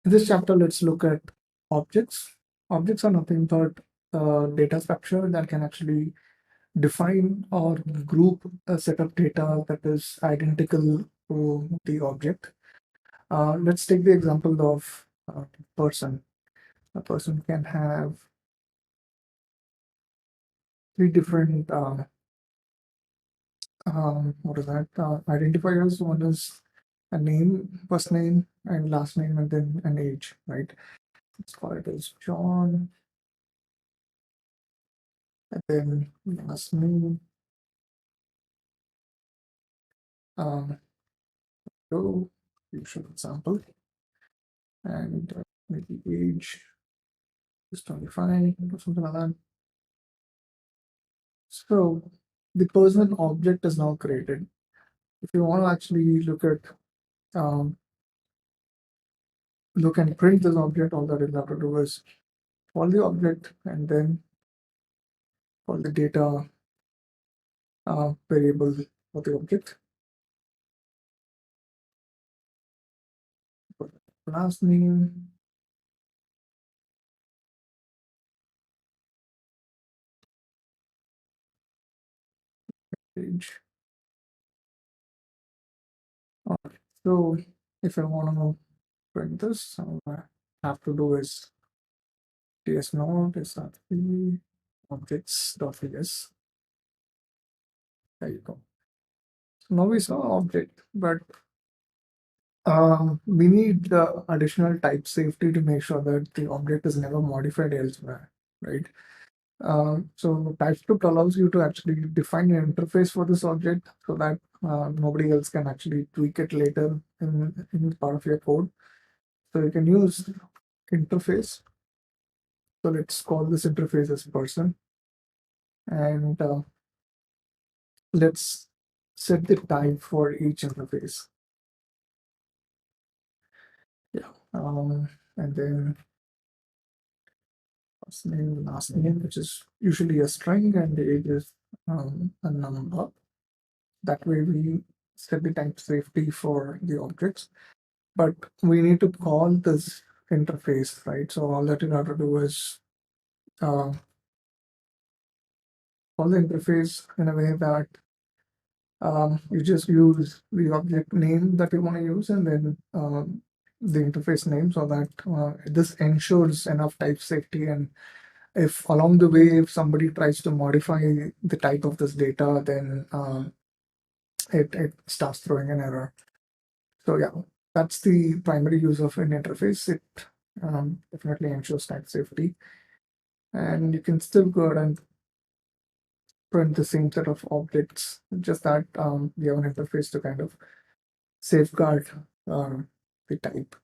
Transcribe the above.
In this chapter, let's look at objects. Objects are nothing but data structure that can actually define or group a set of data that is identical to the object. Let's take the example of a person. A person can have three different what is that identifiers. One is a name, first name, and last name, and then an age, right? Let's call it as John, and then last name. So usual example, and maybe age is 25 or something like that. So the person object is now created. If you want to actually um, look and print this object, all that you'll have to do is call the object and then call the data variable for the object. Last name, age. Alright, so if I want to print this, all I have to do is ts node is the objects.ts. There you go. So now we saw object, but we need the additional type safety to make sure that the object is never modified elsewhere, right? So TypeScript allows you to actually define an interface for this object so that nobody else can actually tweak it later in part of your code. So you can use interface. So let's call this interface as person, and let's set the type for each interface. Yeah, and then first name, last name, which is usually a string, and the age is a number. That way we set the type safety for the objects, but we need to call this interface, right? So all that you have to do is call the interface in a way that you just use the object name that you want to use and then the interface name, so that this ensures enough type safety. And if along the way, if somebody tries to modify the type of this data, then it starts throwing an error. So yeah, that's the primary use of an interface. It definitely ensures type safety. And you can still go ahead and print the same set of objects, just that we have an interface to kind of safeguard the type.